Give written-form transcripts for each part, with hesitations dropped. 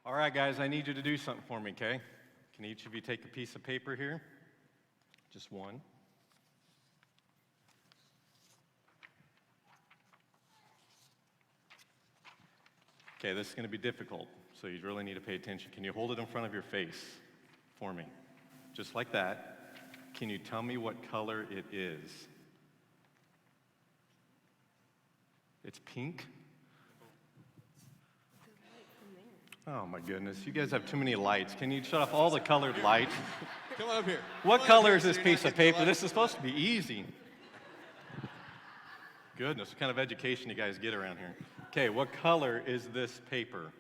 All right, guys, I need you to do something for me, okay? Can each of you take a piece of paper here? Just one. Okay, this is going to be difficult, so you really need to pay attention. Can you hold it in front of your face for me? Just like that. Can you tell me what color it is? It's pink? Oh my goodness, you guys have too many lights. Can you shut off all the colored lights? Come on up here. What color is this piece of paper? This is supposed to be easy. Goodness, what kind of education you guys get around here? Okay, what color is this paper?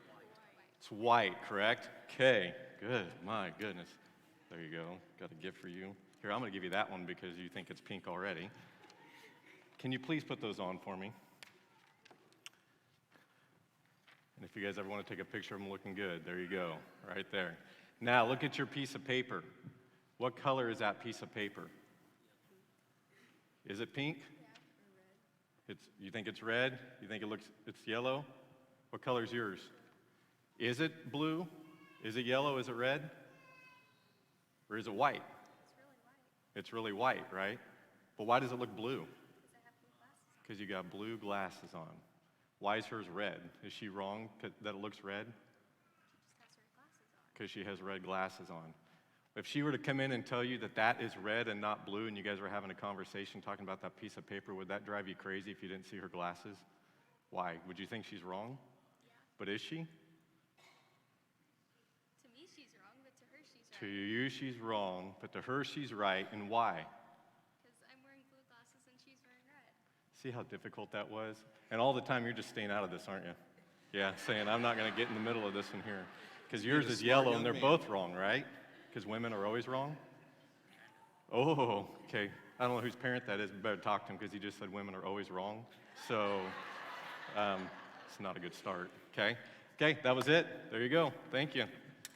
It's white, correct? Okay, good, my goodness. There you go, got a gift for you. Here, I'm gonna give you that one because you think it's pink already. Can you please put those on for me? And if you guys ever want to take a picture of them looking good, there you go, right there. Now, look at your piece of paper. What color is that piece of paper? Is it pink? You think it's red? You think it's yellow? What color is yours? Is it blue? Is it yellow? Is it red? Or is it white? It's really white, right? But why does it look blue? Because you got blue glasses on. Why is hers red? Is she wrong that it looks red? Because she has red glasses on. If she were to come in and tell you that that is red and not blue, and you guys were having a conversation talking about that piece of paper, would that drive you crazy if you didn't see her glasses? Why? Would you think she's wrong? Yeah. But is she? To me, she's wrong, but to her, she's right. To you, she's wrong, but to her, she's right. And why? Because I'm wearing blue glasses and she's wearing red. See how difficult that was? And all the time, you're just staying out of this, aren't you? Yeah, saying, I'm not going to get in the middle of this one here. Because yours is yellow, and they're both wrong, right? Because women are always wrong? Oh, okay. I don't know whose parent that is, but better talk to him because he just said women are always wrong. So, it's not a good start, okay? Okay, that was it. There you go. Thank you.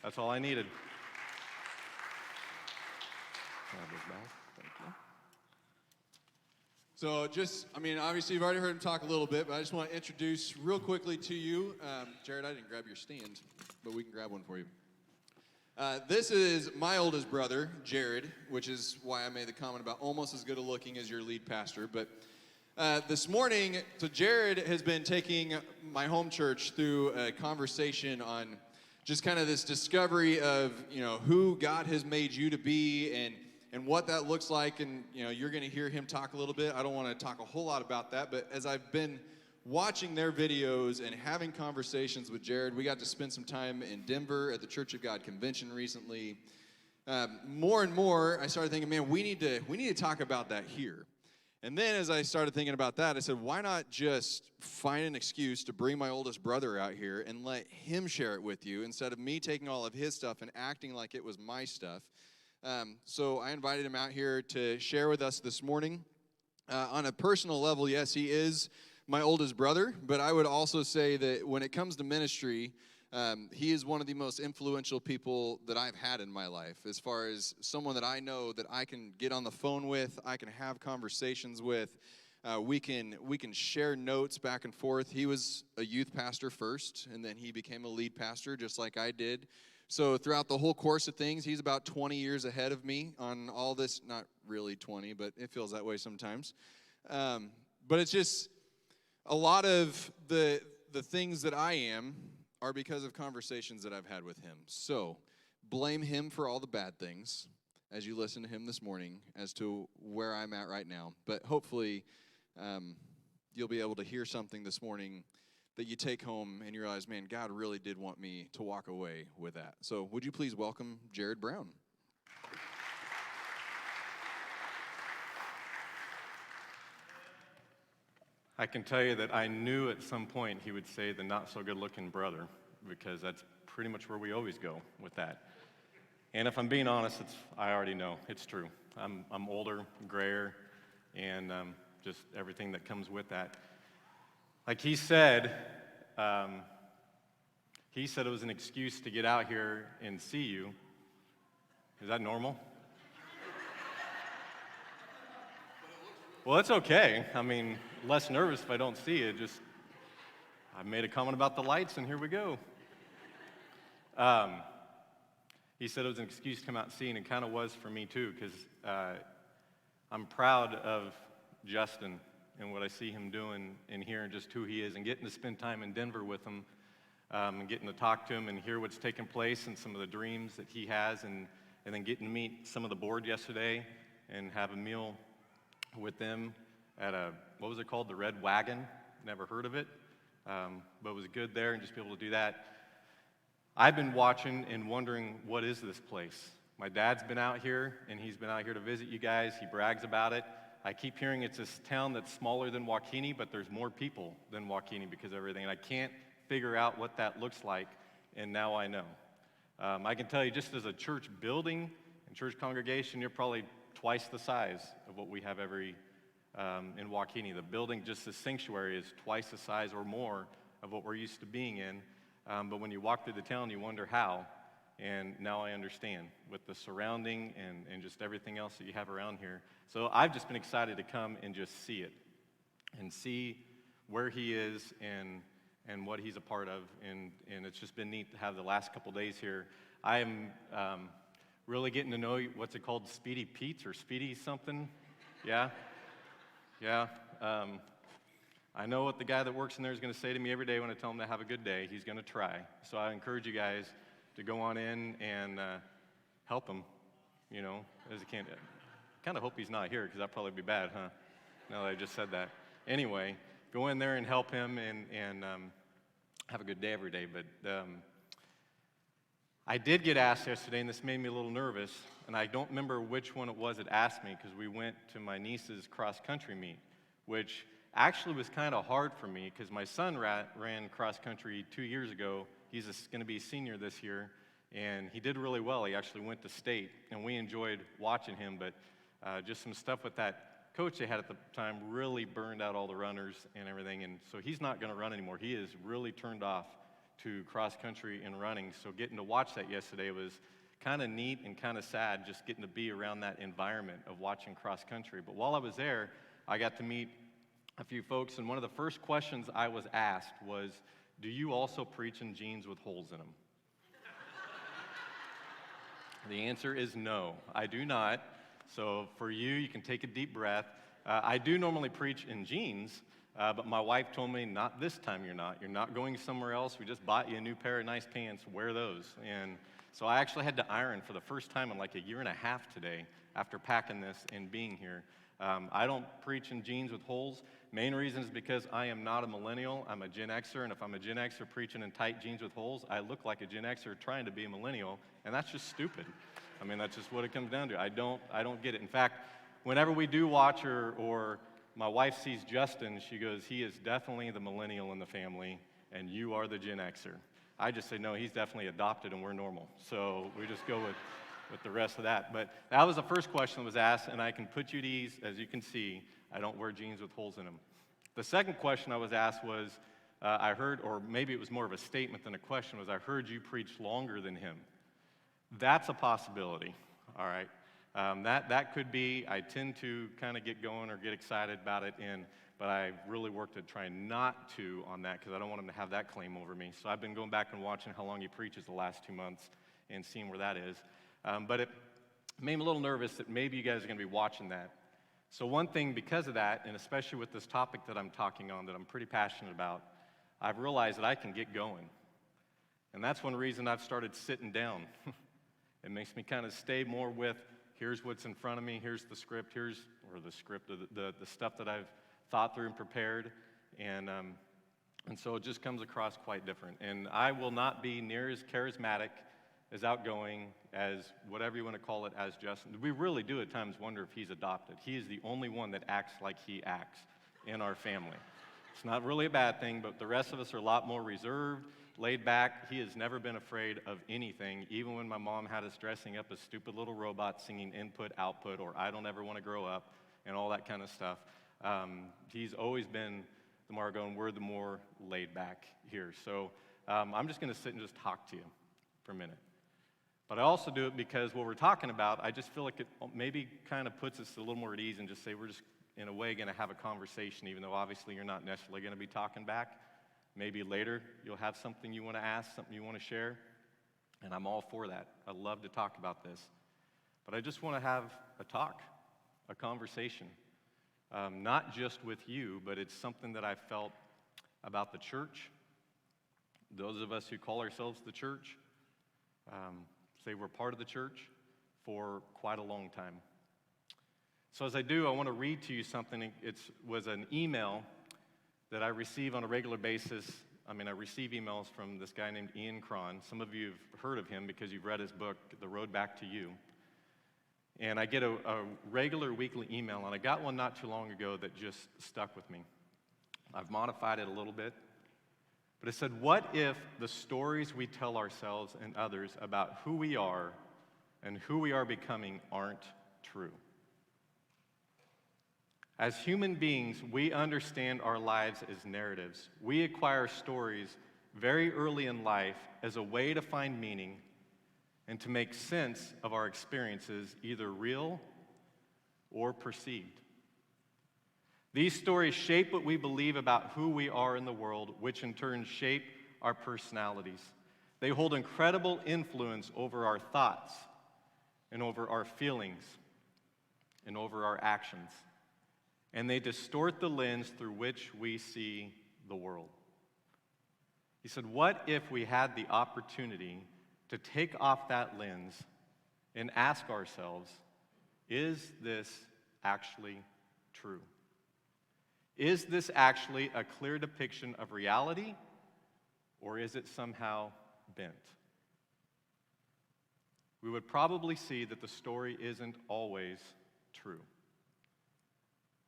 That's all I needed. Thank you. So obviously you've already heard him talk a little bit, but I just want to introduce real quickly to you. Jared, I didn't grab your stand, but we can grab one for you. This is my oldest brother, Jerod, which is why I made the comment about almost as good a looking as your lead pastor. But this morning, so Jerod has been taking my home church through a conversation on just kind of this discovery of, who God has made you to be and what that looks like. And, you're going to hear him talk a little bit. I don't want to talk a whole lot about that, but as I've been watching their videos and having conversations with Jerod, we got to spend some time in Denver at the Church of God convention recently. More and more, I started thinking, man, we need to talk about that here. And then as I started thinking about that, I said, why not just find an excuse to bring my oldest brother out here and let him share it with you instead of me taking all of his stuff and acting like it was my stuff. So I invited him out here to share with us this morning. On a personal level, yes, he is my oldest brother, but I would also say that when it comes to ministry, he is one of the most influential people that I've had in my life, as far as someone that I know that I can get on the phone with, I can have conversations with, we can share notes back and forth. He was a youth pastor first, and then he became a lead pastor, just like I did. So throughout the whole course of things, he's about 20 years ahead of me on all this. Not really 20, but it feels that way sometimes. But it's just a lot of the things that I am are because of conversations that I've had with him. So blame him for all the bad things as you listen to him this morning as to where I'm at right now. But hopefully you'll be able to hear something this morning that you take home and you realize, man, God really did want me to walk away with that. So would you please welcome Jerod Brown? I can tell you that I knew at some point he would say the not-so-good-looking brother, because that's pretty much where we always go with that. And if I'm being honest, I already know. It's true. I'm older, grayer, and just everything that comes with that. Like he said it was an excuse to get out here and see you. Is that normal? Well, it's okay. I mean, less nervous if I don't see it. Just, I made a comment about the lights, and here we go. He said it was an excuse to come out and see, and it kind of was for me too, because I'm proud of Justin and what I see him doing in here and just who he is, and getting to spend time in Denver with him, and getting to talk to him and hear what's taking place and some of the dreams that he has, and then getting to meet some of the board yesterday and have a meal with them at what was it called? The Red Wagon. Never heard of it, but it was good there, and just be able to do that. I've been watching and wondering, what is this place? My dad's been out here, and he's been out here to visit you guys. He brags about it. I keep hearing it's this town that's smaller than Waukene, but there's more people than Waukene because of everything. And I can't figure out what that looks like, and now I know. I can tell you, just as a church building and church congregation, you're probably twice the size of what we have in Waukene. The building, just the sanctuary, is twice the size or more of what we're used to being in. But when you walk through the town, you wonder how. And now I understand with the surrounding and just everything else that you have around here. So I've just been excited to come and just see it and see where he is and what he's a part of. And it's just been neat to have the last couple days here. I am really getting to know, what's it called, Speedy Pete's or Speedy something? Yeah? Yeah. I know what the guy that works in there is going to say to me every day when I tell him to have a good day. He's going to try. So I encourage you guys to go on in and help him, as you can. I kind of hope he's not here, because that'd probably be bad, huh? Now that I just said that. Anyway, go in there and help him and have a good day every day. But I did get asked yesterday, and this made me a little nervous, and I don't remember which one it was that asked me, because we went to my niece's cross-country meet, which actually was kind of hard for me, because my son ran cross-country 2 years ago. He's going to be a senior this year, and he did really well. He actually went to state, and we enjoyed watching him, but just some stuff with that coach they had at the time really burned out all the runners and everything, and so he's not going to run anymore. He is really turned off to cross-country and running, so getting to watch that yesterday was kind of neat and kind of sad, just getting to be around that environment of watching cross-country. But while I was there, I got to meet a few folks, and one of the first questions I was asked was, do you also preach in jeans with holes in them? The answer is no, I do not. So for you, you can take a deep breath. I do normally preach in jeans, but my wife told me, not this time you're not. You're not going somewhere else. We just bought you a new pair of nice pants. Wear those. And so I actually had to iron for the first time in like a year and a half today after packing this and being here. I don't preach in jeans with holes. Main reason is because I am not a millennial. I'm a Gen Xer, and if I'm a Gen Xer preaching in tight jeans with holes, I look like a Gen Xer trying to be a millennial, and that's just stupid. I mean, that's just what it comes down to. I don't get it. In fact, whenever we do watch or my wife sees Justin, she goes, he is definitely the millennial in the family, and you are the Gen Xer. I just say, no, he's definitely adopted, and we're normal. So we just go with the rest of that. But that was the first question that was asked, and I can put you at ease. As you can see, I don't wear jeans with holes in them. The second question I was asked was, I heard, or maybe it was more of a statement than a question, was I heard you preach longer than him. That's a possibility, all right? That could be. I tend to kind of get going or get excited about it, but I really worked at trying not to on that, because I don't want him to have that claim over me. So I've been going back and watching how long he preaches the last 2 months and seeing where that is. But it made me a little nervous that maybe you guys are going to be watching that. So one thing because of that, and especially with this topic that I'm talking on that I'm pretty passionate about, I've realized that I can get going. And that's one reason I've started sitting down. It makes me kind of stay more with, here's what's in front of me, here's the script, the stuff that I've thought through and prepared, and so it just comes across quite different. And I will not be near as charismatic, as outgoing, as whatever you want to call it, as Justin. We really do at times wonder if he's adopted. He is the only one that acts like he acts in our family. It's not really a bad thing, but the rest of us are a lot more reserved, laid back. He has never been afraid of anything, even when my mom had us dressing up as stupid little robots singing input, output, or I don't ever want to grow up, and all that kind of stuff. He's always been the Margot, and we're the more laid back here. So I'm just going to sit and just talk to you for a minute. But I also do it because what we're talking about, I just feel like it maybe kind of puts us a little more at ease and just say we're just, in a way, going to have a conversation, even though obviously you're not necessarily going to be talking back. Maybe later you'll have something you want to ask, something you want to share. And I'm all for that. I love to talk about this. But I just want to have a talk, a conversation. Not just with you, but it's something that I felt about the church. Those of us who call ourselves the church, say we're part of the church for quite a long time. So as I do, I want to read to you something. It was an email that I receive on a regular basis. I receive emails from this guy named Ian Cron. Some of you have heard of him because you've read his book, The Road Back to You. And I get a regular weekly email, and I got one not too long ago that just stuck with me. I've modified it a little bit. But it said, what if the stories we tell ourselves and others about who we are and who we are becoming aren't true? As human beings, we understand our lives as narratives. We acquire stories very early in life as a way to find meaning and to make sense of our experiences, either real or perceived. These stories shape what we believe about who we are in the world, which in turn shape our personalities. They hold incredible influence over our thoughts and over our feelings and over our actions. And they distort the lens through which we see the world. He said, what if we had the opportunity to take off that lens and ask ourselves, is this actually true? Is this actually a clear depiction of reality, or is it somehow bent? We would probably see that the story isn't always true.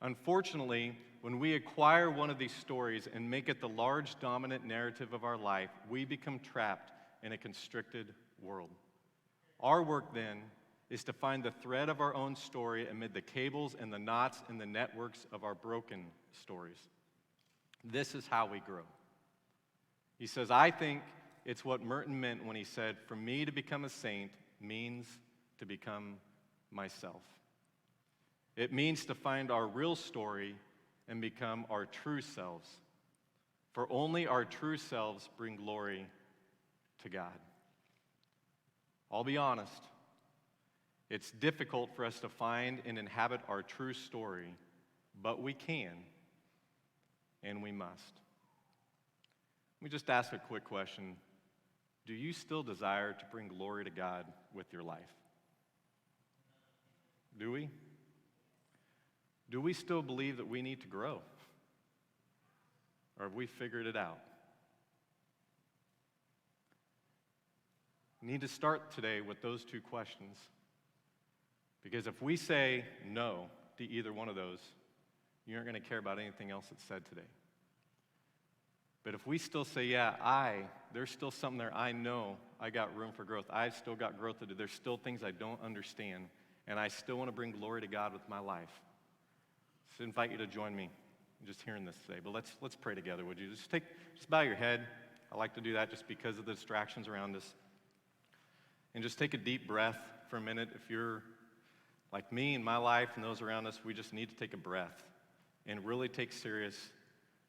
Unfortunately, when we acquire one of these stories and make it the large dominant narrative of our life, we become trapped in a constricted world. Our work then is to find the thread of our own story amid the cables and the knots and the networks of our broken stories. This is how we grow. He says, I think it's what Merton meant when he said, for me to become a saint means to become myself. It means to find our real story and become our true selves. For only our true selves bring glory to God. I'll be honest, it's difficult for us to find and inhabit our true story, but we can and we must. Let me just ask a quick question. Do you still desire to bring glory to God with your life? Do we? Do we still believe that we need to grow? Or have we figured it out? We need to start today with those two questions. Because if we say no to either one of those, you aren't going to care about anything else that's said today. But if we still say, yeah, there's still something there, I know I got room for growth. I've still got growth to do. There's still things I don't understand, and I still want to bring glory to God with my life. So I invite you to join me in just hearing this today. But let's pray together, would you? Just bow your head. I like to do that just because of the distractions around us. And just take a deep breath for a minute. If you're like me in my life and those around us, we just need to take a breath and really take serious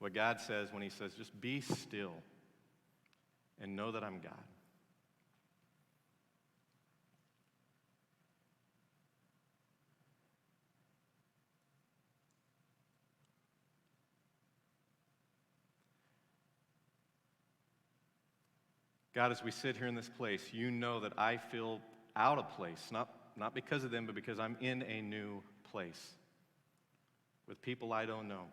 what God says when he says, just be still and know that I'm God. God, as we sit here in this place, you know that I feel out of place, not because of them, but because I'm in a new place with people I don't know.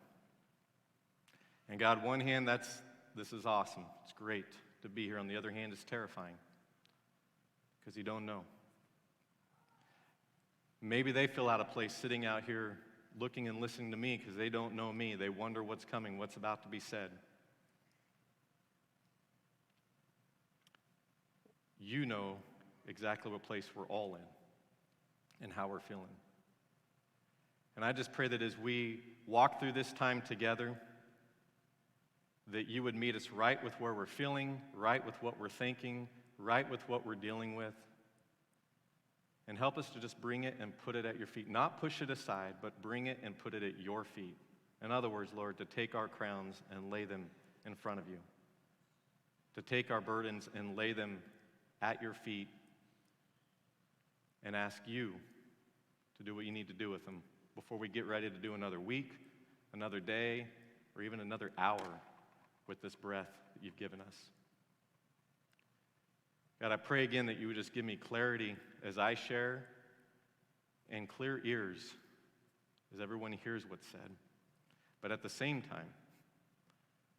And God, one hand, this is awesome. It's great to be here. On the other hand, it's terrifying because you don't know. Maybe they feel out of place sitting out here looking and listening to me because they don't know me. They wonder what's coming, what's about to be said. You know exactly what place we're all in and how we're feeling. And I just pray that as we walk through this time together, that you would meet us right with where we're feeling, right with what we're thinking, right with what we're dealing with, and help us to just bring it and put it at your feet. Not push it aside, but bring it and put it at your feet. In other words, Lord, to take our crowns and lay them in front of you. To take our burdens and lay them at your feet and ask you to do what you need to do with them before we get ready to do another week, another day, or even another hour with this breath that you've given us. God, I pray again that you would just give me clarity as I share and clear ears as everyone hears what's said. But at the same time,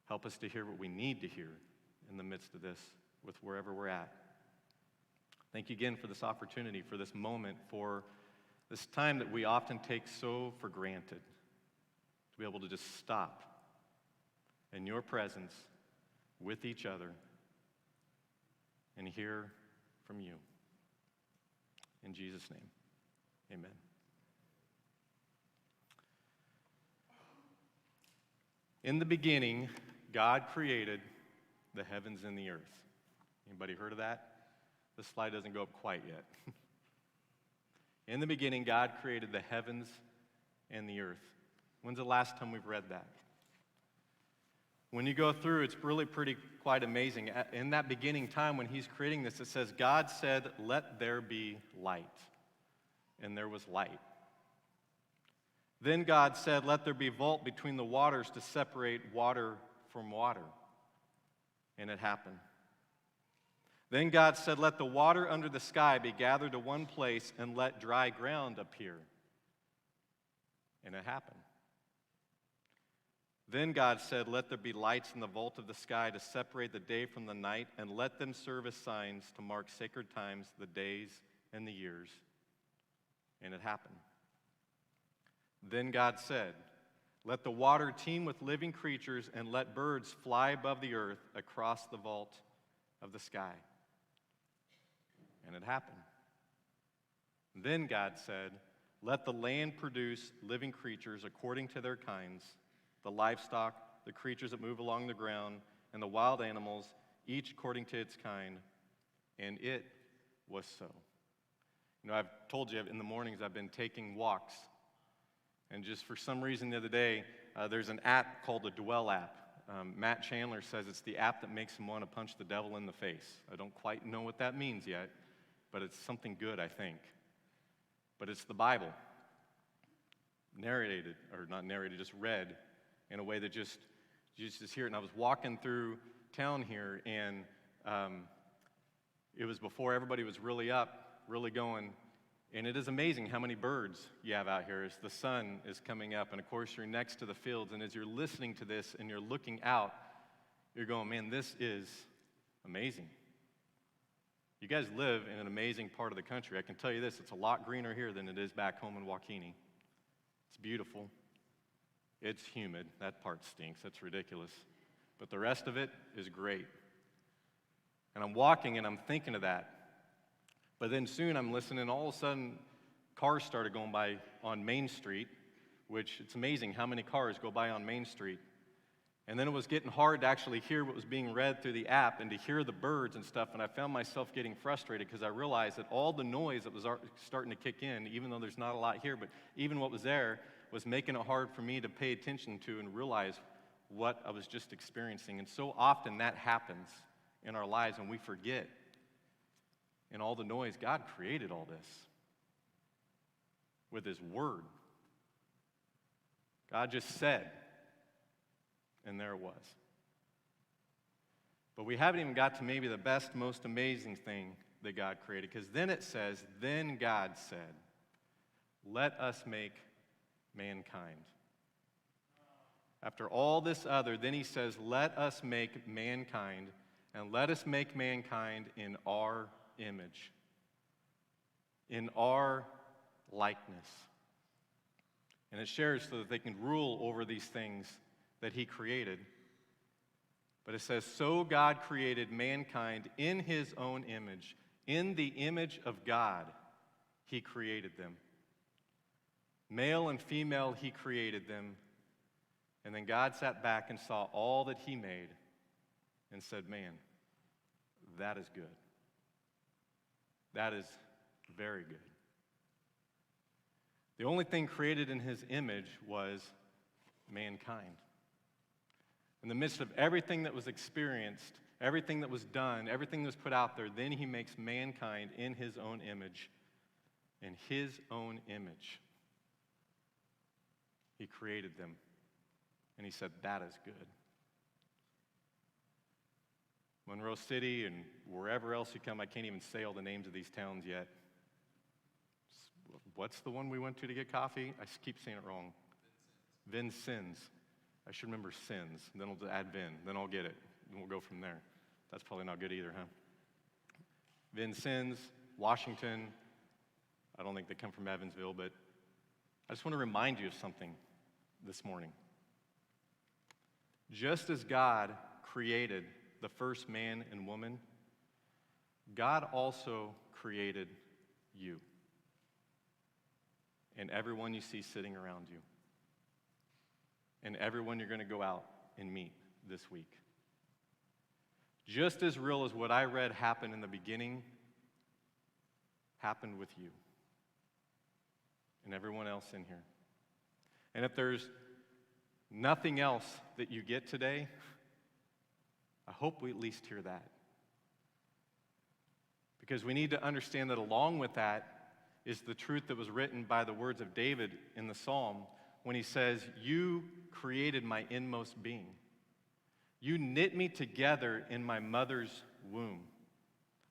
help us to hear what we need to hear in the midst of this with wherever we're at. Thank you again for this opportunity, for this moment, for this time that we often take so for granted, to be able to just stop in your presence with each other and hear from you. In Jesus' name, amen. In the beginning, God created the heavens and the earth. Anybody heard of that? This slide doesn't go up quite yet. In the beginning, God created the heavens and the earth. When's the last time we've read that? When you go through, it's really quite amazing. In that beginning time when he's creating this, it says, God said, let there be light. And there was light. Then God said, let there be vault between the waters to separate water from water. And it happened. Then God said, let the water under the sky be gathered to one place and let dry ground appear. And it happened. Then God said, let there be lights in the vault of the sky to separate the day from the night, and let them serve as signs to mark sacred times, the days and the years. And it happened. Then God said, let the water teem with living creatures, and let birds fly above the earth across the vault of the sky. And it happened. Then God said, let the land produce living creatures according to their kinds, the livestock, the creatures that move along the ground, and the wild animals, each according to its kind. And it was so. You know, I've told you in the mornings I've been taking walks. And just for some reason the other day, there's an app called the Dwell app. Matt Chandler says it's the app that makes him want to punch the devil in the face. I don't quite know what that means yet, but it's something good, I think. But it's the Bible, narrated, or not narrated, just read in a way that just hear it. And I was walking through town here, and it was before everybody was really up, really going. And it is amazing how many birds you have out here as the sun is coming up. And of course, you're next to the fields. And as you're listening to this and you're looking out, you're going, man, this is amazing. You guys live in an amazing part of the country. I can tell you this, it's a lot greener here than it is back home in Waukene. It's beautiful. It's humid. That part stinks. That's ridiculous. But the rest of it is great. And I'm walking and I'm thinking of that. But then soon I'm listening, and all of a sudden cars started going by on Main Street, which it's amazing how many cars go by on Main Street. And then it was getting hard to actually hear what was being read through the app and to hear the birds and stuff, and I found myself getting frustrated because I realized that all the noise that was starting to kick in, even though there's not a lot here, but even what was there was making it hard for me to pay attention to and realize what I was just experiencing. And so often that happens in our lives and we forget. In all the noise, God created all this with his word. God just said, and there it was. But we haven't even got to maybe the best, most amazing thing that God created, because then it says, then God said, let us make mankind. After all this other, then he says, let us make mankind, and let us make mankind in our image, in our likeness. And it shares so that they can rule over these things that he created. But it says, so God created mankind in his own image. In the image of God, he created them. Male and female, he created them. And then God sat back and saw all that he made and said, man, that is good. That is very good. The only thing created in his image was mankind. In the midst of everything that was experienced everything that was done, everything that was put out there, then he makes mankind in his own image. In his own image. He created them. And he said, that is good. Monroe City and wherever else you come, I can't even say all the names of these towns yet. What's the one we went to get coffee? I keep saying it wrong. Vincennes. I should remember sins. Then I'll add Vin. Then I'll get it. And we'll go from there. That's probably not good either, huh? Vincennes, Washington. I don't think they come from Evansville, but I just want to remind you of something this morning. Just as God created the first man and woman, God also created you and everyone you see sitting around you and everyone you're going to go out and meet this week. Just as real as what I read happened in the beginning happened with you and everyone else in here. And if there's nothing else that you get today, I hope we at least hear that. Because we need to understand that along with that is the truth that was written by the words of David in the Psalm when he says, you created my inmost being. You knit me together in my mother's womb.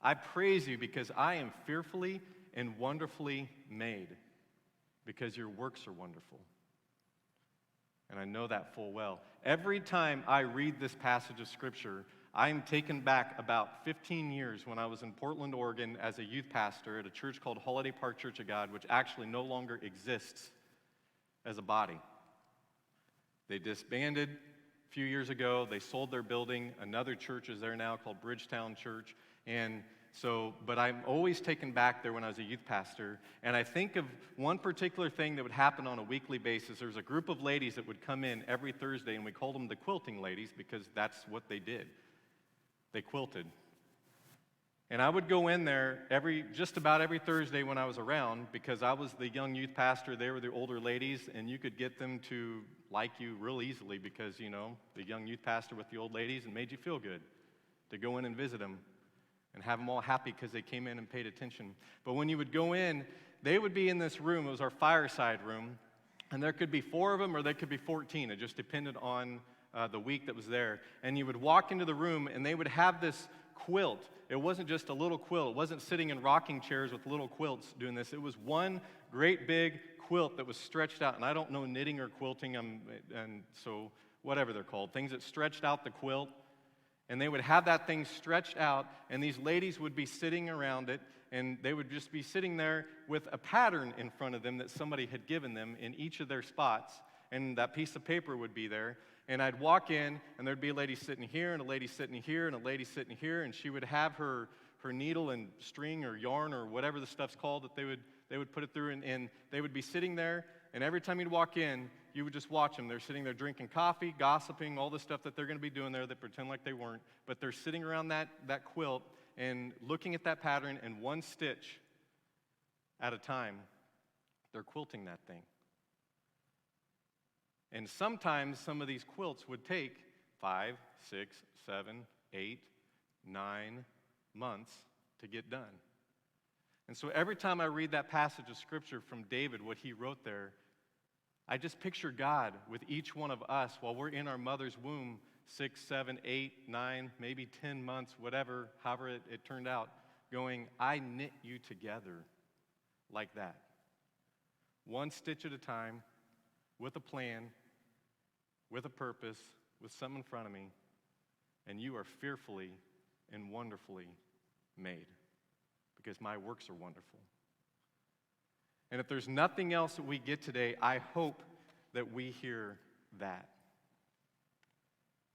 I praise you because I am fearfully and wonderfully made, because your works are wonderful. And I know that full well. Every time I read this passage of Scripture, I am taken back about 15 years when I was in Portland, Oregon as a youth pastor at a church called Holiday Park Church of God, which actually no longer exists as a body. They disbanded a few years ago. They sold their building. Another church is there now called Bridgetown Church. But I'm always taken back there when I was a youth pastor, and I think of one particular thing that would happen on a weekly basis. There was a group of ladies that would come in every Thursday, and we called them the Quilting Ladies because that's what they did. They quilted. And I would go in there just about every Thursday when I was around, because I was the young youth pastor, they were the older ladies, and you could get them to like you real easily because, the young youth pastor with the old ladies, and made you feel good to go in and visit them and have them all happy because they came in and paid attention. But when you would go in, they would be in this room. It was our fireside room, and there could be 4 of them or there could be 14. It just depended on the week that was there. And you would walk into the room, and they would have this quilt. It wasn't just a little quilt. It wasn't sitting in rocking chairs with little quilts doing this. It was one great big quilt that was stretched out. And I don't know knitting or quilting, and so whatever they're called, things that stretched out the quilt. And they would have that thing stretched out, and these ladies would be sitting around it, and they would just be sitting there with a pattern in front of them that somebody had given them in each of their spots, and that piece of paper would be there. And I'd walk in, and there'd be a lady sitting here, and a lady sitting here, and a lady sitting here, and she would have her needle and string or yarn or whatever the stuff's called that they would put it through, and they would be sitting there, and every time you'd walk in, you would just watch them. They're sitting there drinking coffee, gossiping, all the stuff that they're going to be doing there that pretend like they weren't, but they're sitting around that quilt and looking at that pattern, and one stitch at a time, they're quilting that thing. And sometimes some of these quilts would take 5, 6, 7, 8, 9 months to get done. And so every time I read that passage of Scripture from David, what he wrote there, I just picture God with each one of us while we're in our mother's womb, 6, 7, 8, 9, maybe 10 months, however it turned out, going, I knit you together like that. One stitch at a time, with a plan, with a purpose, with something in front of me, and you are fearfully and wonderfully made, because my works are wonderful. And if there's nothing else that we get today, I hope that we hear that.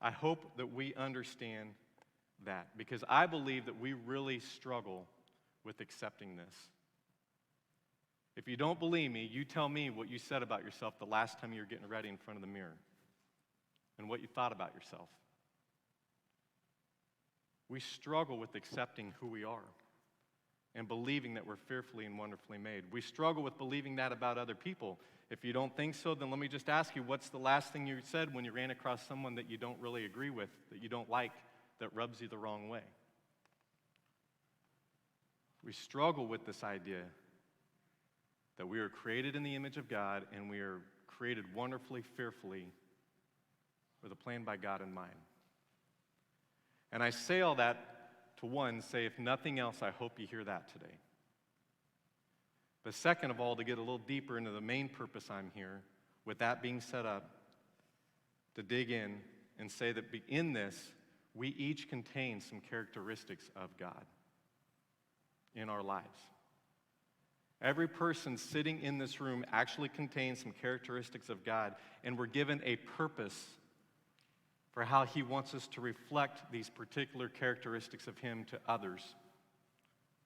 I hope that we understand that, because I believe that we really struggle with accepting this. If you don't believe me, you tell me what you said about yourself the last time you were getting ready in front of the mirror and what you thought about yourself. We struggle with accepting who we are and believing that we're fearfully and wonderfully made. We struggle with believing that about other people. If you don't think so, then let me just ask you, what's the last thing you said when you ran across someone that you don't really agree with, that you don't like, that rubs you the wrong way. We struggle with this idea that we are created in the image of God and we are created wonderfully, fearfully, with a plan by God in mind. And I say all that to one, say, if nothing else, I hope you hear that today. But second of all, to get a little deeper into the main purpose I'm here, with that being set up, to dig in and say that in this, we each contain some characteristics of God in our lives. Every person sitting in this room actually contains some characteristics of God, and we're given a purpose for how he wants us to reflect these particular characteristics of him to others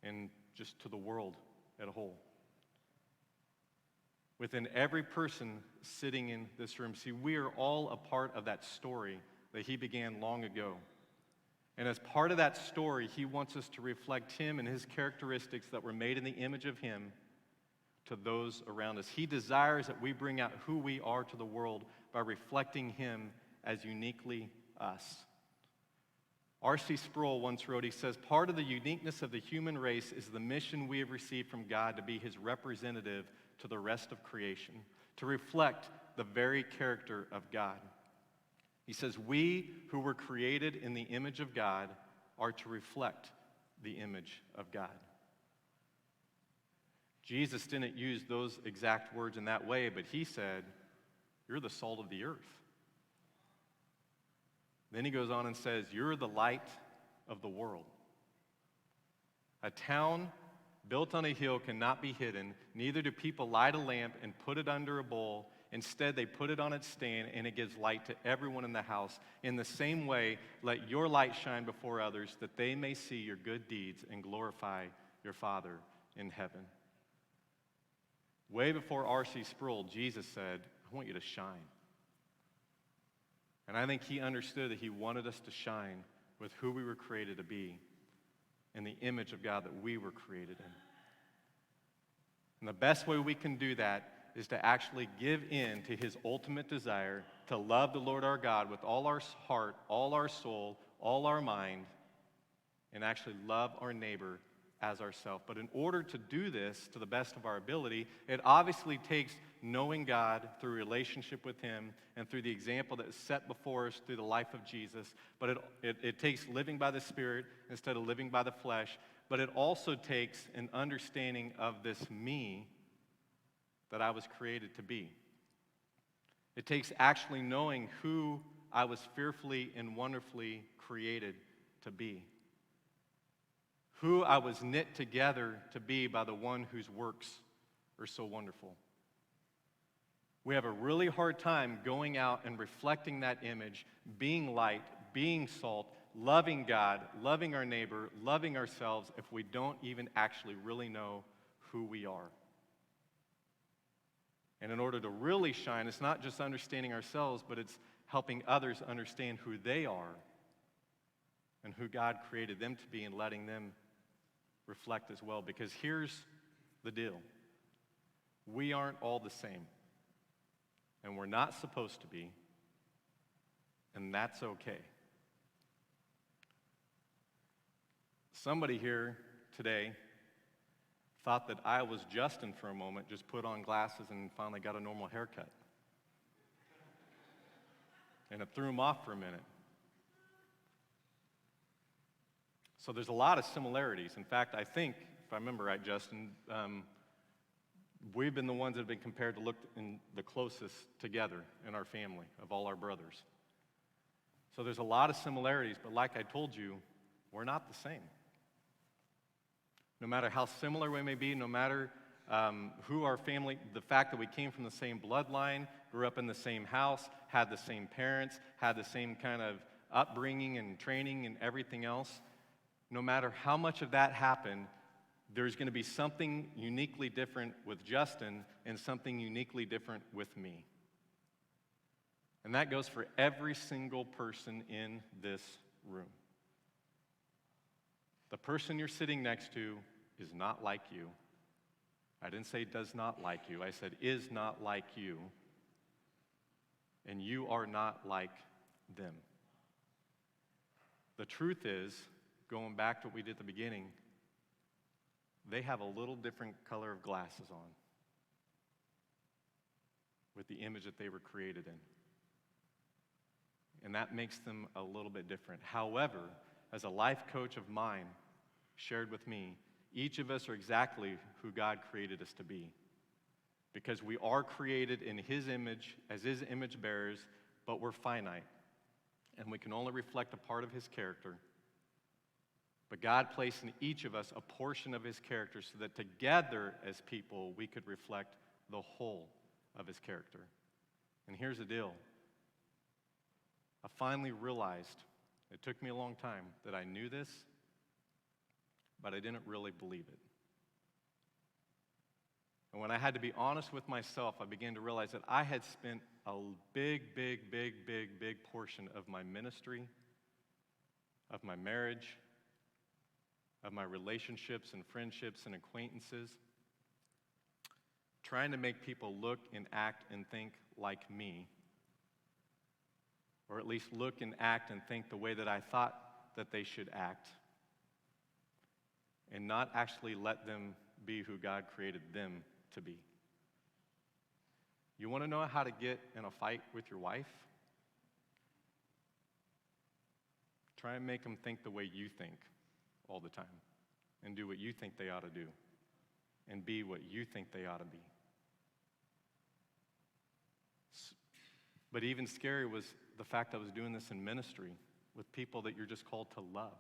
and just to the world as a whole. Within every person sitting in this room, see, we are all a part of that story that he began long ago. And as part of that story, he wants us to reflect him and his characteristics that were made in the image of him to those around us. He desires that we bring out who we are to the world by reflecting him as uniquely us. R.C. Sproul once wrote, he says, part of the uniqueness of the human race is the mission we have received from God to be his representative to the rest of creation, to reflect the very character of God. He says, we who were created in the image of God are to reflect the image of God. Jesus didn't use those exact words in that way, but he said, you're the salt of the earth. Then he goes on and says, you're the light of the world. A town built on a hill cannot be hidden, neither do people light a lamp and put it under a bowl. Instead, they put it on its stand, and it gives light to everyone in the house. In the same way, let your light shine before others, that they may see your good deeds and glorify your Father in heaven. Way before R.C. Sproul, Jesus said, I want you to shine. And I think he understood that he wanted us to shine with who we were created to be in the image of God that we were created in. And the best way we can do that is to actually give in to his ultimate desire to love the Lord our God with all our heart, all our soul, all our mind, and actually love our neighbor as ourselves. But in order to do this to the best of our ability, it obviously takes knowing God through relationship with him and through the example that is set before us through the life of Jesus. But it takes living by the Spirit instead of living by the flesh. But it also takes an understanding of this me that I was created to be. It takes actually knowing who I was fearfully and wonderfully created to be. Who I was knit together to be by the one whose works are so wonderful. We have a really hard time going out and reflecting that image, being light, being salt, loving God, loving our neighbor, loving ourselves, if we don't even actually really know who we are. And in order to really shine, it's not just understanding ourselves, but it's helping others understand who they are and who God created them to be and letting them reflect as well. Because here's the deal. We aren't all the same. And we're not supposed to be. And that's okay. Somebody here today thought that I was Justin for a moment, just put on glasses and finally got a normal haircut. And it threw him off for a minute. So there's a lot of similarities. In fact, I think, if I remember right, Justin, we've been the ones that have been compared to look in the closest together in our family of all our brothers. So there's a lot of similarities, but like I told you, we're not the same. No matter how similar we may be, no matter who our family, the fact that we came from the same bloodline, grew up in the same house, had the same parents, had the same kind of upbringing and training and everything else, no matter how much of that happened, there's going to be something uniquely different with Justin and something uniquely different with me. And that goes for every single person in this room. The person you're sitting next to is not like you. I didn't say does not like you. I said is not like you. And you are not like them. The truth is, going back to what we did at the beginning, they have a little different color of glasses on with the image that they were created in. And that makes them a little bit different. However, as a life coach of mine shared with me, each of us are exactly who God created us to be. Because we are created in His image, as His image bearers, but we're finite. And we can only reflect a part of His character. But God placed in each of us a portion of His character so that together as people we could reflect the whole of His character. And here's the deal. I finally realized, it took me a long time, that I knew this, but I didn't really believe it. And when I had to be honest with myself, I began to realize that I had spent a big portion of my ministry, of my marriage, of my relationships and friendships and acquaintances, trying to make people look and act and think like me, or at least look and act and think the way that I thought that they should act, and not actually let them be who God created them to be. You want to know how to get in a fight with your wife? Try and make them think the way you think all the time, and do what you think they ought to do, and be what you think they ought to be. But even scary was the fact I was doing this in ministry with people that you're just called to love.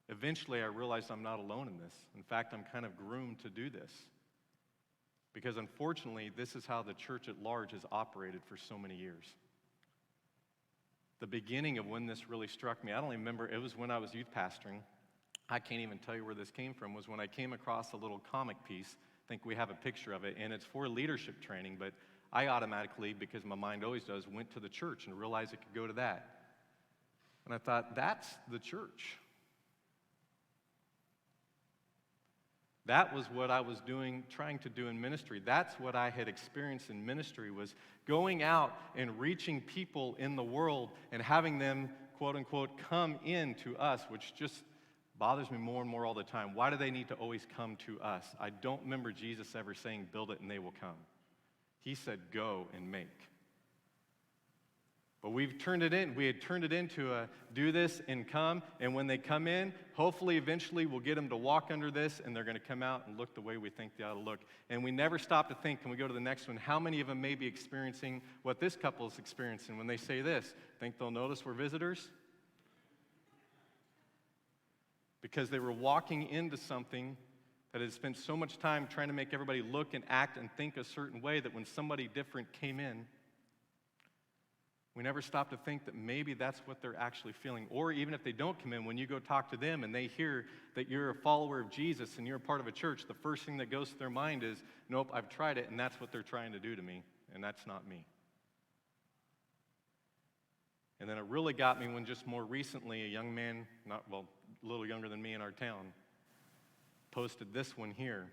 Eventually, I realized I'm not alone in this. In fact, I'm kind of groomed to do this. Because unfortunately, this is how the church at large has operated for so many years. The beginning of when this really struck me, I don't even remember, it was when I was youth pastoring. I can't even tell you where this came from, was when I came across a little comic piece. I think we have a picture of it, and it's for leadership training, but I automatically, because my mind always does, went to the church and realized it could go to that. And I thought, that's the church. That was what I was doing, trying to do in ministry. That's what I had experienced in ministry, was going out and reaching people in the world and having them, quote unquote, come in to us, which just bothers me more and more all the time. Why do they need to always come to us? I don't remember Jesus ever saying, build it and they will come. He said, go and make. But we had turned it into a do this and come, and when they come in, hopefully eventually we'll get them to walk under this, and they're going to come out and look the way we think they ought to look. And we never stop to think, can we go to the next one, how many of them may be experiencing what this couple is experiencing when they say this? Think they'll notice we're visitors? Because they were walking into something that had spent so much time trying to make everybody look and act and think a certain way that when somebody different came in, we never stop to think that maybe that's what they're actually feeling. Or even if they don't come in, when you go talk to them and they hear that you're a follower of Jesus and you're a part of a church, the first thing that goes to their mind is, nope, I've tried it, and that's what they're trying to do to me, and that's not me. And then it really got me when just more recently a young man, a little younger than me in our town, posted this one here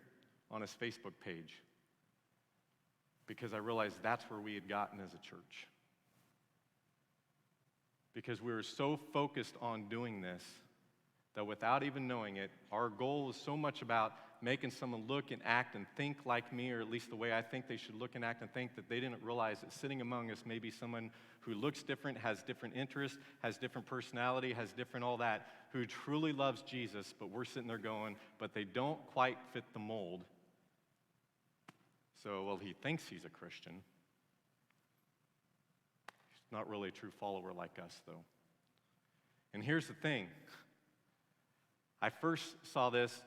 on his Facebook page, because I realized that's where we had gotten as a church. Because we were so focused on doing this that without even knowing it, our goal was so much about making someone look and act and think like me, or at least the way I think they should look and act and think, that they didn't realize that sitting among us may be someone who looks different, has different interests, has different personality, has different all that, who truly loves Jesus, but we're sitting there going, but they don't quite fit the mold. So, well, he thinks he's a Christian. Not really a true follower like us, though. And here's the thing. I first saw this,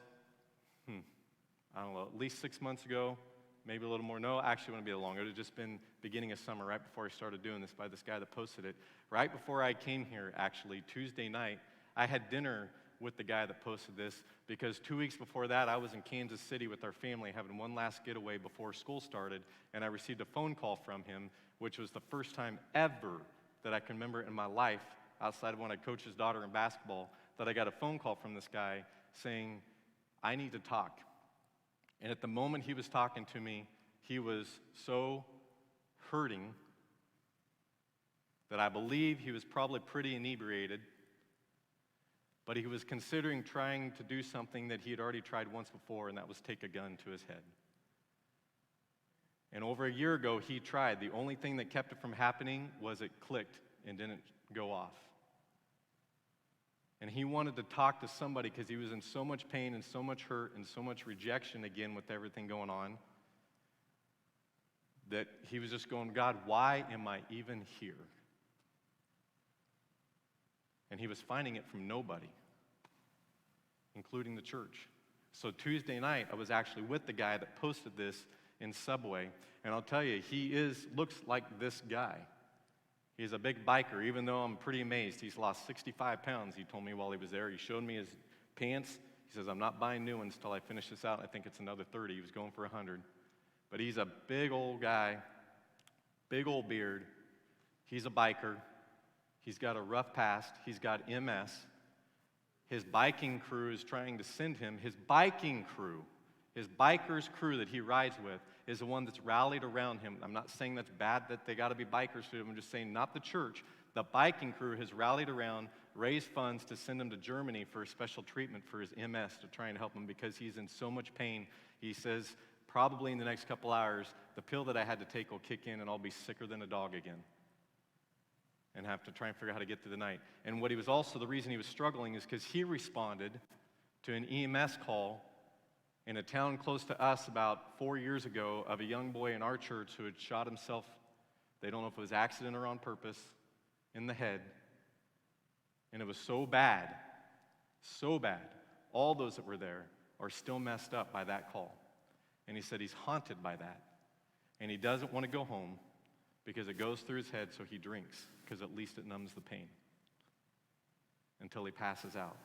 I don't know, at least 6 months ago, maybe a little more. No, actually, it wouldn't be longer. It had just been beginning of summer, right before I started doing this, by this guy that posted it. Right before I came here, actually, Tuesday night, I had dinner with the guy that posted this, because 2 weeks before that, I was in Kansas City with our family having one last getaway before school started, and I received a phone call from him, which was the first time ever that I can remember in my life, outside of when I coached his daughter in basketball, that I got a phone call from this guy saying, I need to talk. And at the moment he was talking to me, he was so hurting that I believe he was probably pretty inebriated, but he was considering trying to do something that he had already tried once before, and that was take a gun to his head. And over a year ago, he tried. The only thing that kept it from happening was it clicked and didn't go off. And he wanted to talk to somebody because he was in so much pain and so much hurt and so much rejection again with everything going on that he was just going, God, why am I even here? And he was finding it from nobody, including the church. So Tuesday night, I was actually with the guy that posted this in Subway, and I'll tell you, looks like this guy. He's a big biker, even though I'm pretty amazed. He's lost 65 pounds, he told me while he was there. He showed me his pants. He says, I'm not buying new ones until I finish this out. I think it's another 30. He was going for 100. But he's a big old guy, big old beard. He's a biker. He's got a rough past. He's got MS. His biking crew is trying to send him. His biking crew, his biker's crew that he rides with, is the one that's rallied around him. I'm not saying that's bad that they got to be bikers to him. I'm just saying not the church. The biking crew has rallied around, raised funds to send him to Germany for a special treatment for his MS to try and help him because he's in so much pain. He says, probably in the next couple hours, the pill that I had to take will kick in and I'll be sicker than a dog again and have to try and figure out how to get through the night. And what he was also, the reason he was struggling is because he responded to an EMS call in a town close to us about 4 years ago of a young boy in our church who had shot himself, they don't know if it was accident or on purpose, in the head. And it was so bad, all those that were there are still messed up by that call. And he said he's haunted by that. And he doesn't want to go home because it goes through his head, so he drinks, because at least it numbs the pain until he passes out.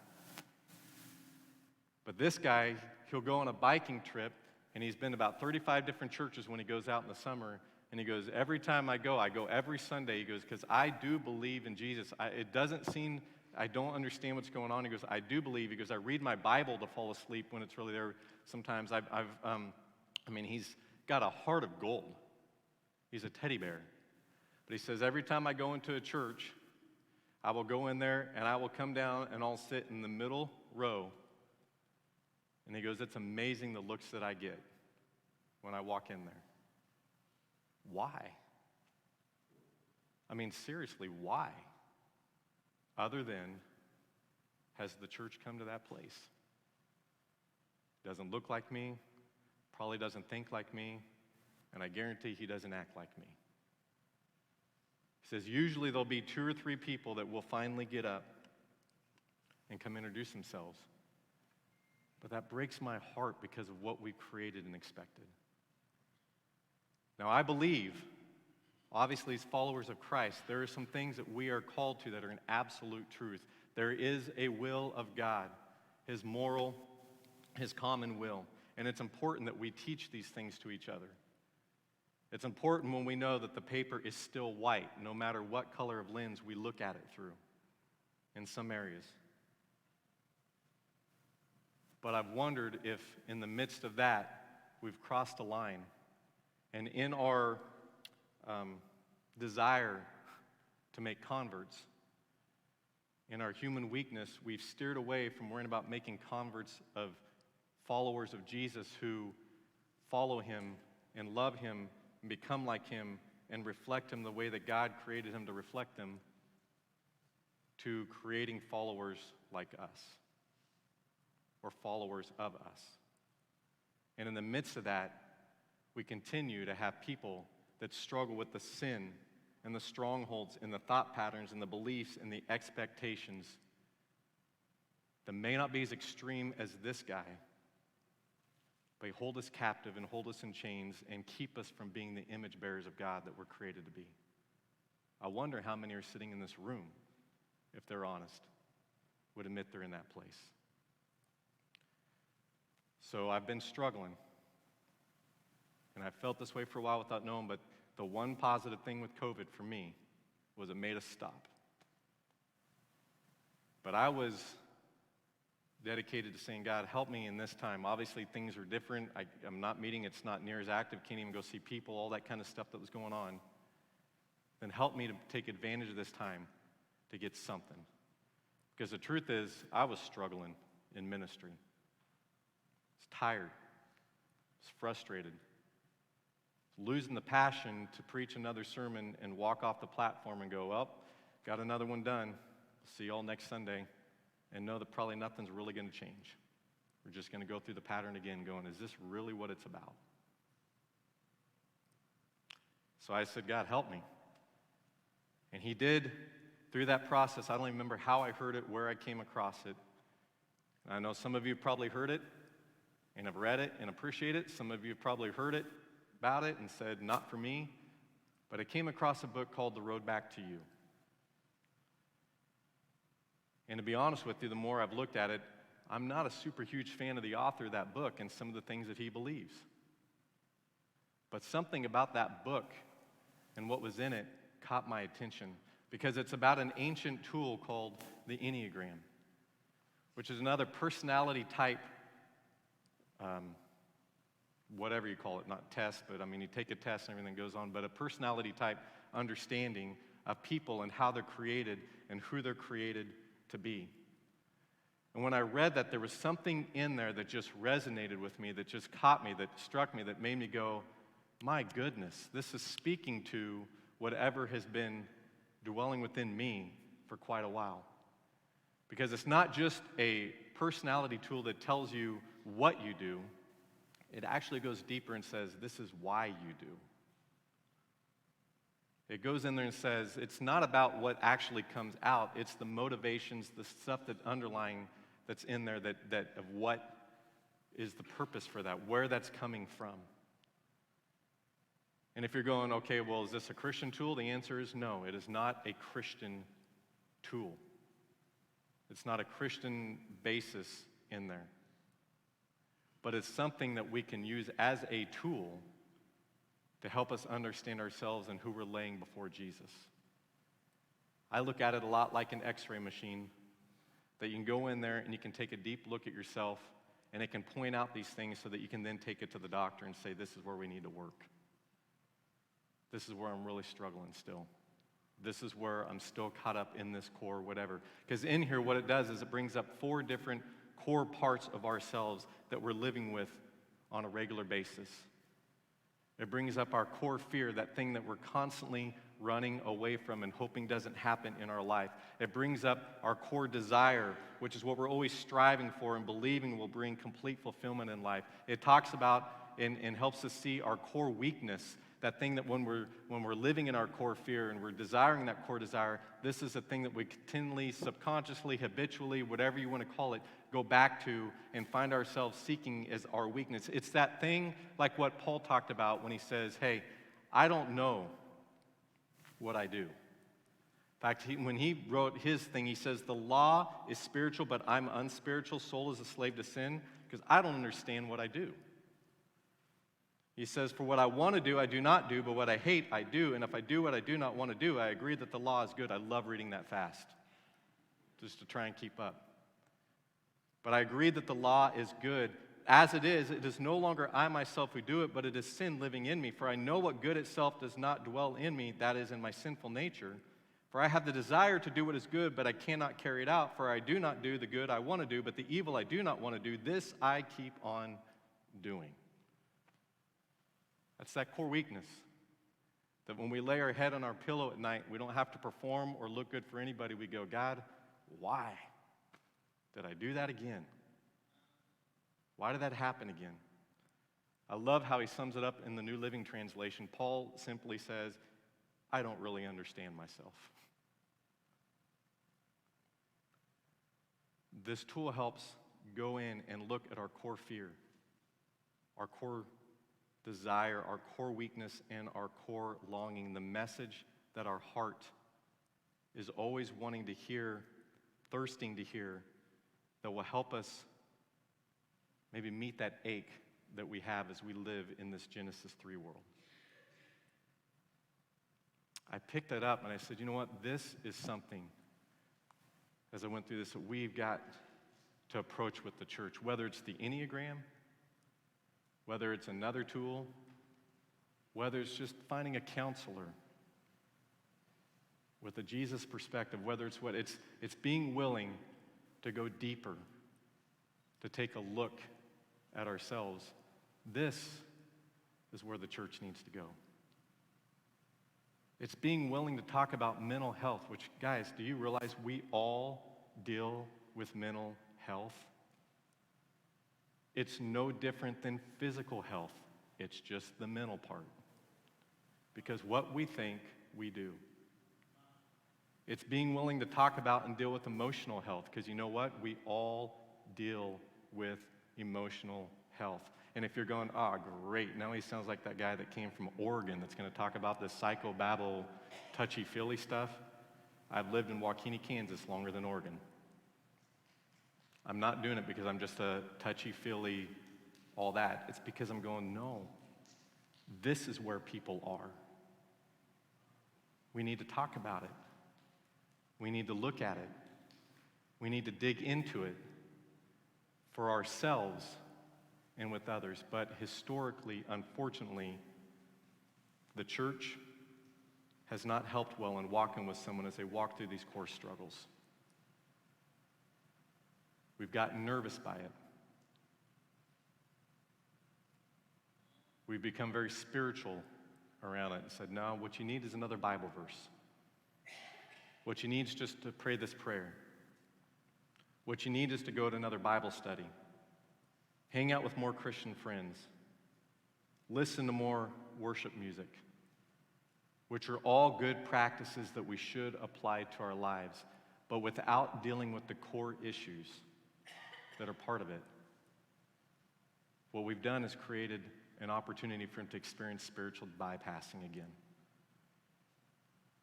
But this guy, he'll go on a biking trip, and he's been to about 35 different churches when he goes out in the summer, and he goes, every time I go every Sunday, he goes, because I do believe in Jesus. It doesn't seem, I don't understand what's going on. He goes, I do believe. He goes, I read my Bible to fall asleep when it's really there. Sometimes he's got a heart of gold. He's a teddy bear. But he says, every time I go into a church, I will go in there, and I will come down, and I'll sit in the middle row. And he goes, it's amazing the looks that I get when I walk in there. Why? I mean, seriously, why? Other than, has the church come to that place? Doesn't look like me, probably doesn't think like me, and I guarantee he doesn't act like me. He says, usually there'll be 2 or 3 people that will finally get up and come introduce themselves. But that breaks my heart because of what we created and expected. Now, I believe, obviously, as followers of Christ, there are some things that we are called to that are an absolute truth. There is a will of God, His moral, His common will. And it's important that we teach these things to each other. It's important when we know that the paper is still white, no matter what color of lens we look at it through, in some areas. But I've wondered if in the midst of that, we've crossed a line. And in our desire to make converts, in our human weakness, we've steered away from worrying about making converts of followers of Jesus who follow Him and love Him and become like Him and reflect Him the way that God created Him to reflect Him, to creating followers like us, or followers of us. And in the midst of that, we continue to have people that struggle with the sin and the strongholds and the thought patterns and the beliefs and the expectations that may not be as extreme as this guy, but hold us captive and hold us in chains and keep us from being the image bearers of God that we're created to be. I wonder how many are sitting in this room, if they're honest, would admit they're in that place. So I've been struggling, and I felt this way for a while without knowing, but the one positive thing with COVID for me was it made us stop. But I was dedicated to saying, God, help me in this time. Obviously, things are different. I'm not meeting. It's not near as active. Can't even go see people, all that kind of stuff that was going on. then help me to take advantage of this time to get something. Because the truth is, I was struggling in ministry. I was tired. I was frustrated. Losing the passion to preach another sermon and walk off the platform and go, well, got another one done. See you all next Sunday. And know that probably nothing's really going to change. We're just going to go through the pattern again going, is this really what it's about? So I said, God, help me. And he did through that process. I don't even remember how I heard it, where I came across it. And I know some of you have probably heard it and have read it and appreciate it. Some of you have probably heard it about it and said, not for me. But I came across a book called The Road Back to You. And to be honest with you, the more I've looked at it, I'm not a super huge fan of the author of that book and some of the things that he believes. But something about that book and what was in it caught my attention because it's about an ancient tool called the Enneagram, which is another personality type, whatever you call it, not test, but I mean, you take a test and everything goes on, but a personality type understanding of people and how they're created and who they're created to be. And when I read that, there was something in there that just resonated with me, that just caught me, that struck me, that made me go, my goodness, this is speaking to whatever has been dwelling within me for quite a while. Because it's not just a personality tool that tells you what you do, it actually goes deeper and says, this is why you do. It goes in there and says, it's not about what actually comes out, it's the motivations, the stuff that underlying that's in there that of what is the purpose for that, where that's coming from. And if you're going, okay, well, is this a Christian tool? The answer is no, it is not a Christian tool. It's not a Christian basis in there. But it's something that we can use as a tool to help us understand ourselves and who we're laying before Jesus. I look at it a lot like an x-ray machine, that you can go in there and you can take a deep look at yourself and it can point out these things so that you can then take it to the doctor and say, this is where we need to work. This is where I'm really struggling still. This is where I'm still caught up in this core, whatever. Because in here, what it does is it brings up 4 different core parts of ourselves that we're living with on a regular basis. It brings up our core fear, that thing that we're constantly running away from and hoping doesn't happen in our life. It brings up our core desire, which is what we're always striving for and believing will bring complete fulfillment in life. It talks about and helps us see our core weakness, that thing that when we're living in our core fear and we're desiring that core desire, this is a thing that we continually, subconsciously, habitually, whatever you want to call it, go back to and find ourselves seeking as our weakness. It's that thing like what Paul talked about when he says, hey, I don't know what I do. In fact, when he wrote his thing, he says, the law is spiritual, but I'm unspiritual. Soul is a slave to sin because I don't understand what I do. He says, for what I want to do, I do not do, but what I hate, I do. And if I do what I do not want to do, I agree that the law is good. I love reading that fast, just to try and keep up. But I agree that the law is good. As it is no longer I myself who do it, but it is sin living in me. For I know what good itself does not dwell in me, that is in my sinful nature. For I have the desire to do what is good, but I cannot carry it out. For I do not do the good I want to do, but the evil I do not want to do, this I keep on doing. That's that core weakness. That when we lay our head on our pillow at night, we don't have to perform or look good for anybody. We go, God, why did I do that again? Why did that happen again? I love how he sums it up in the New Living Translation. Paul simply says, I don't really understand myself. This tool helps go in and look at our core fear, our core desire, our core weakness, and our core longing, the message that our heart is always wanting to hear, thirsting to hear, that will help us maybe meet that ache that we have as we live in this Genesis 3 world. I picked that up and I said, you know what, this is something, as I went through this, that we've got to approach with the church, whether it's the Enneagram, whether it's another tool, whether it's just finding a counselor, with a Jesus perspective, whether it's what it's being willing to go deeper, to take a look at ourselves. This is where the church needs to go. It's being willing to talk about mental health, which, guys, do you realize we all deal with mental health? It's no different than physical health. It's just the mental part. Because what we think, we do. It's being willing to talk about and deal with emotional health, because you know what? We all deal with emotional health. And if you're going, oh, great, now he sounds like that guy that came from Oregon that's going to talk about this psychobabble, touchy-feely stuff. I've lived in Waukene, Kansas longer than Oregon. I'm not doing it because I'm just a touchy-feely, all that. It's because I'm going, no, this is where people are. We need to talk about it. We need to look at it. We need to dig into it for ourselves and with others. But historically, unfortunately, the church has not helped well in walking with someone as they walk through these core struggles. We've gotten nervous by it. We've become very spiritual around it and said, no, what you need is another Bible verse. What you need is just to pray this prayer. What you need is to go to another Bible study. Hang out with more Christian friends. Listen to more worship music, which are all good practices that we should apply to our lives, but without dealing with the core issues that are part of it. What we've done is created an opportunity for them to experience spiritual bypassing again,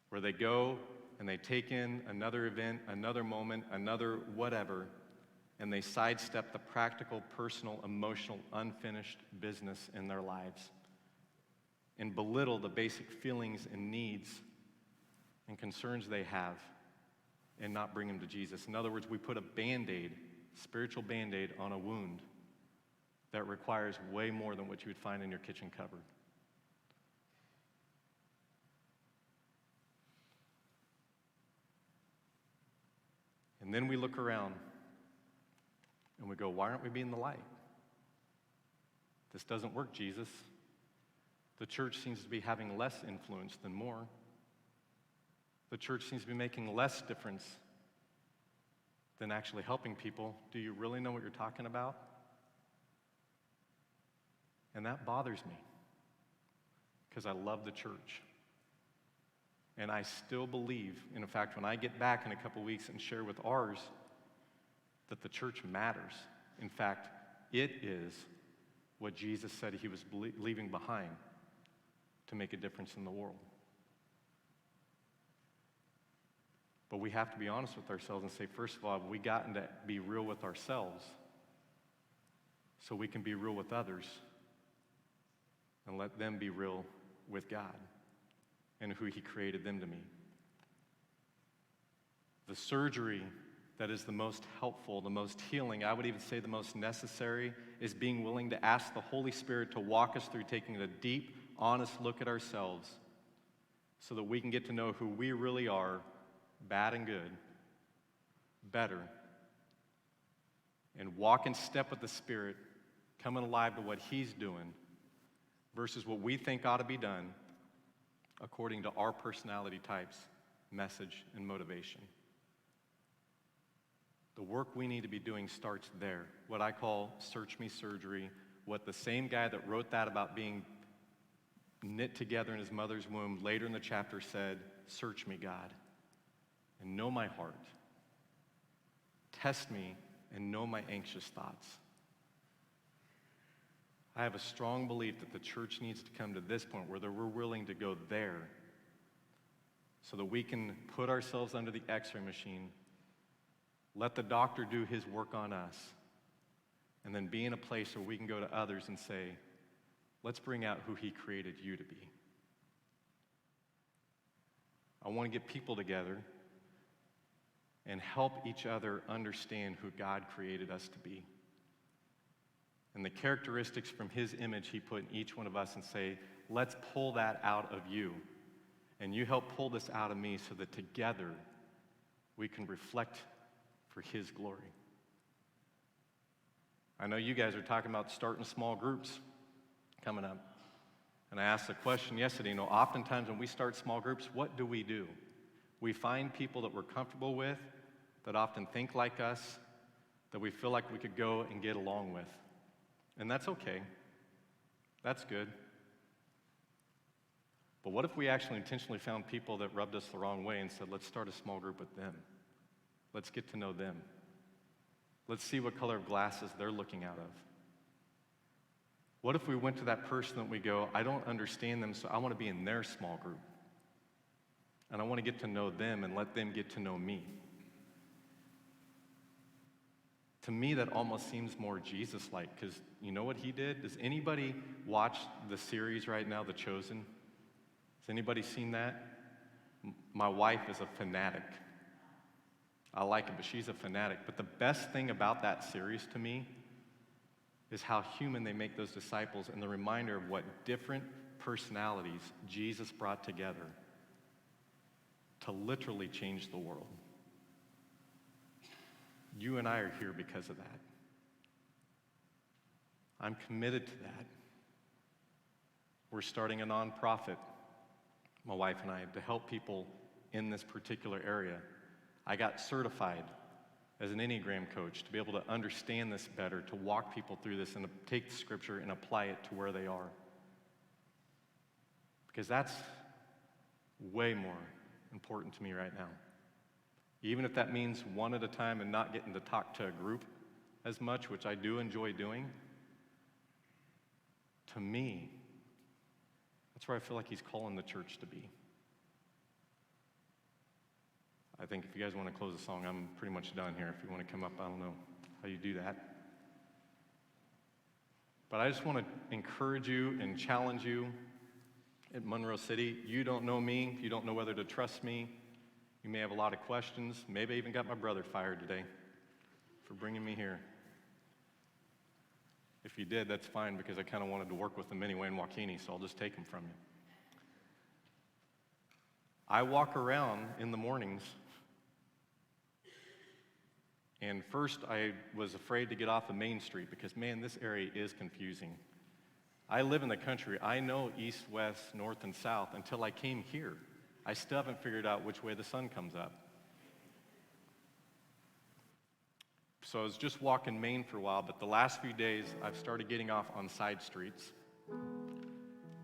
where they go and they take in another event, another moment, another whatever, and they sidestep the practical, personal, emotional, unfinished business in their lives and belittle the basic feelings and needs and concerns they have and not bring them to Jesus. In other words, we put a Band-Aid, spiritual Band-Aid, on a wound that requires way more than what you would find in your kitchen cupboard. And then we look around and we go, why aren't we being the light? This doesn't work, Jesus. The church seems to be having less influence than more. The church seems to be making less difference than actually helping people. Do you really know what you're talking about? And that bothers me because I love the church. And I still believe, and in fact, when I get back in a couple weeks and share with ours, that the church matters. In fact, it is what Jesus said he was leaving behind to make a difference in the world. But we have to be honest with ourselves and say, first of all, have we gotten to be real with ourselves so we can be real with others and let them be real with God and who he created them to be. The surgery that is the most helpful, the most healing, I would even say the most necessary, is being willing to ask the Holy Spirit to walk us through taking a deep, honest look at ourselves so that we can get to know who we really are, bad and good, better, and walk in step with the Spirit, coming alive to what he's doing versus what we think ought to be done according to our personality types, message, and motivation. The work we need to be doing starts there, what I call search me surgery, what the same guy that wrote that about being knit together in his mother's womb later in the chapter said, search me, God, and know my heart. Test me and know my anxious thoughts. I have a strong belief that the church needs to come to this point where we're willing to go there so that we can put ourselves under the x-ray machine, let the doctor do his work on us, and then be in a place where we can go to others and say, let's bring out who he created you to be. I want to get people together and help each other understand who God created us to be. And the characteristics from his image he put in each one of us and say, let's pull that out of you And you help pull this out of me so that together we can reflect for His glory. I know you guys are talking about starting small groups coming up. And I asked the question yesterday, oftentimes when we start small groups, what do? We find people that we're comfortable with, that often think like us, that we feel like we could go and get along with. And that's okay. That's good. But what if we actually intentionally found people that rubbed us the wrong way and said, let's start a small group with them. Let's get to know them. Let's see what color of glasses they're looking out of. What if we went to that person that we go, I don't understand them, so I want to be in their small group. And I want to get to know them and let them get to know me. To me, that almost seems more Jesus-like, because you know what He did? Does anybody watch the series right now, The Chosen? Has anybody seen that? My wife is a fanatic. I like it, but she's a fanatic. But the best thing about that series to me is how human they make those disciples and the reminder of what different personalities Jesus brought together to literally change the world. You and I are here because of that. I'm committed to that. We're starting a nonprofit, my wife and I, to help people in this particular area. I got certified as an Enneagram coach to be able to understand this better, to walk people through this and to take the scripture and apply it to where they are. Because that's way more important to me right now. Even if that means one at a time and not getting to talk to a group as much, which I do enjoy doing, to me, that's where I feel like He's calling the church to be. I think if you guys want to close the song, I'm pretty much done here. If you want to come up, I don't know how you do that. But I just want to encourage you and challenge you at Monroe City. You don't know me. You don't know whether to trust me. You may have a lot of questions. Maybe I even got my brother fired today for bringing me here. If you did, that's fine, because I kind of wanted to work with him anyway in Waukene, so I'll just take him from you. I walk around in the mornings, and first I was afraid to get off of Main Street because, man, this area is confusing. I live in the country. I know east, west, north, and south until I came here. I still haven't figured out which way the sun comes up. So I was just walking Main for a while, but the last few days I've started getting off on side streets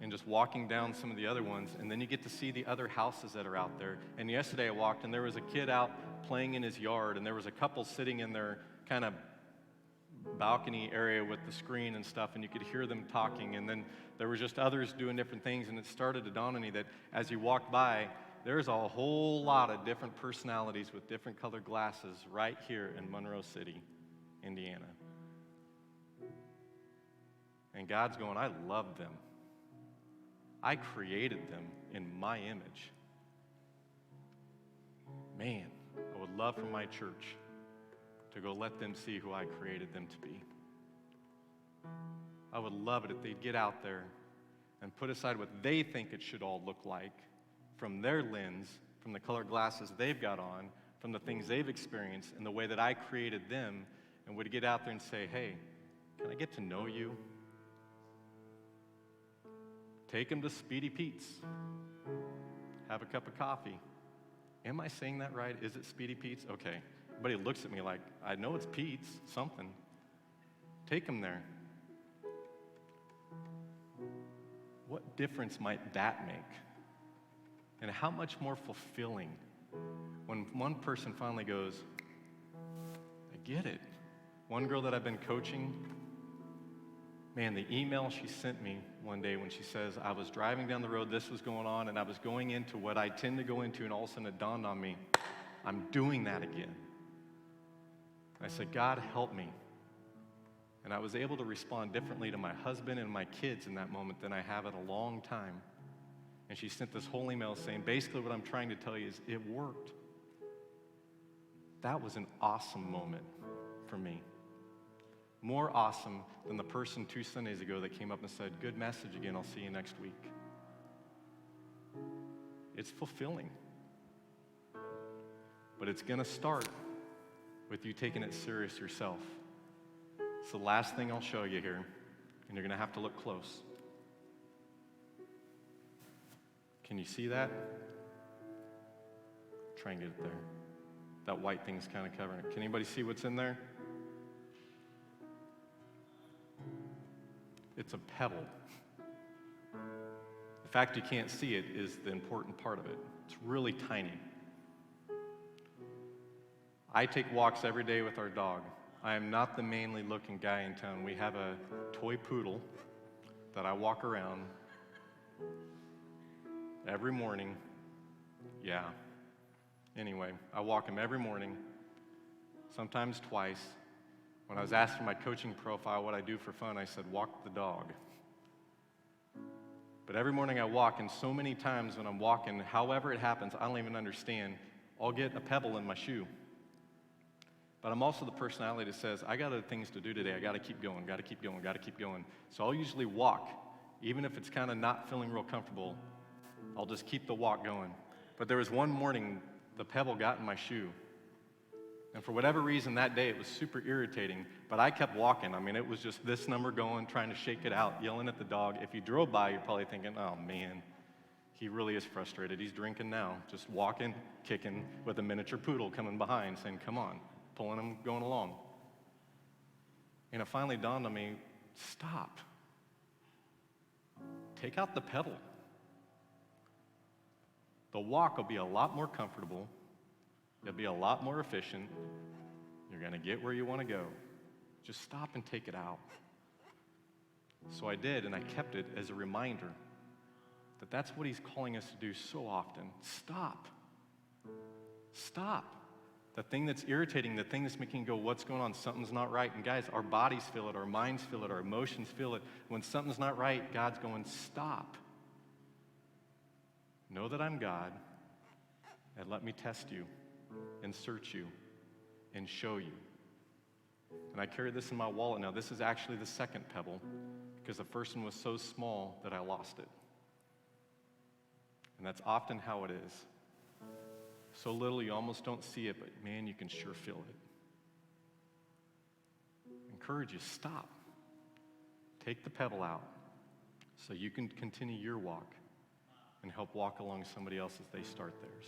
and just walking down some of the other ones, and then you get to see the other houses that are out there. And yesterday I walked, and there was a kid out playing in his yard, and there was a couple sitting in their kind of balcony area with the screen and stuff, and you could hear them talking, and then there was just others doing different things, and it started to dawn on me that as you walk by, there's a whole lot of different personalities with different colored glasses right here in Monroe City, Indiana. And God's going, I love them. I created them in my image. Man, I would love for my church to go let them see who I created them to be. I would love it if they'd get out there and put aside what they think it should all look like from their lens, from the colored glasses they've got on, from the things they've experienced, and the way that I created them, and would get out there and say, hey, can I get to know you? Take them to Speedy Pete's. Have a cup of coffee. Am I saying that right? Is it Speedy Pete's? Okay. Everybody looks at me like, I know it's Pete's, something. Take them there. What difference might that make? And how much more fulfilling when one person finally goes, I get it. One girl that I've been coaching, man, the email she sent me one day when she says, I was driving down the road, this was going on, and I was going into what I tend to go into, and all of a sudden it dawned on me, I'm doing that again. I said, God, help me. And I was able to respond differently to my husband and my kids in that moment than I have in a long time. And she sent this whole email saying, basically what I'm trying to tell you is it worked. That was an awesome moment for me. More awesome than the person 2 Sundays ago that came up and said, good message again, I'll see you next week. it's fulfilling. But it's going to start with you taking it serious yourself. It's the last thing I'll show you here, and you're going to have to look close. Can you see that? Try and get it there. That white thing's kind of covering it. Can anybody see what's in there? It's a pebble. The fact you can't see it is the important part of it. It's really tiny. I take walks every day with our dog. I am not the manly looking guy in town. We have a toy poodle that I walk around every morning. Yeah. Anyway, I walk him every morning, sometimes twice. When I was asked for my coaching profile, what I do for fun, I said, walk the dog. But every morning I walk, and so many times when I'm walking, however it happens, I don't even understand, I'll get a pebble in my shoe. But I'm also the personality that says, I got other things to do today. I got to keep going, got to keep going, got to keep going. So I'll usually walk, even if it's kind of not feeling real comfortable. I'll just keep the walk going. But there was one morning, the pebble got in my shoe. And for whatever reason that day, it was super irritating, but I kept walking. I mean, it was just this number going, trying to shake it out, yelling at the dog. If you drove by, you're probably thinking, oh man, he really is frustrated. He's drinking now, just walking, kicking, with a miniature poodle coming behind saying, come on, pulling him, going along. And it finally dawned on me, stop. Take out the pedal. The walk will be a lot more comfortable. It'll be a lot more efficient. You're going to get where you want to go. Just stop and take it out. So I did, and I kept it as a reminder that that's what he's calling us to do so often. Stop. Stop. The thing that's irritating, the thing that's making you go, what's going on? Something's not right. And guys, our bodies feel it, our minds feel it, our emotions feel it. When something's not right, God's going, stop. Know that I'm God, and let me test you and search you and show you. And I carry this in my wallet now. This is actually the second pebble because the first one was so small that I lost it. And that's often how it is. So little you almost don't see it, but man, you can sure feel it. I encourage you, stop. Take the pebble out so you can continue your walk and help walk along somebody else as they start theirs.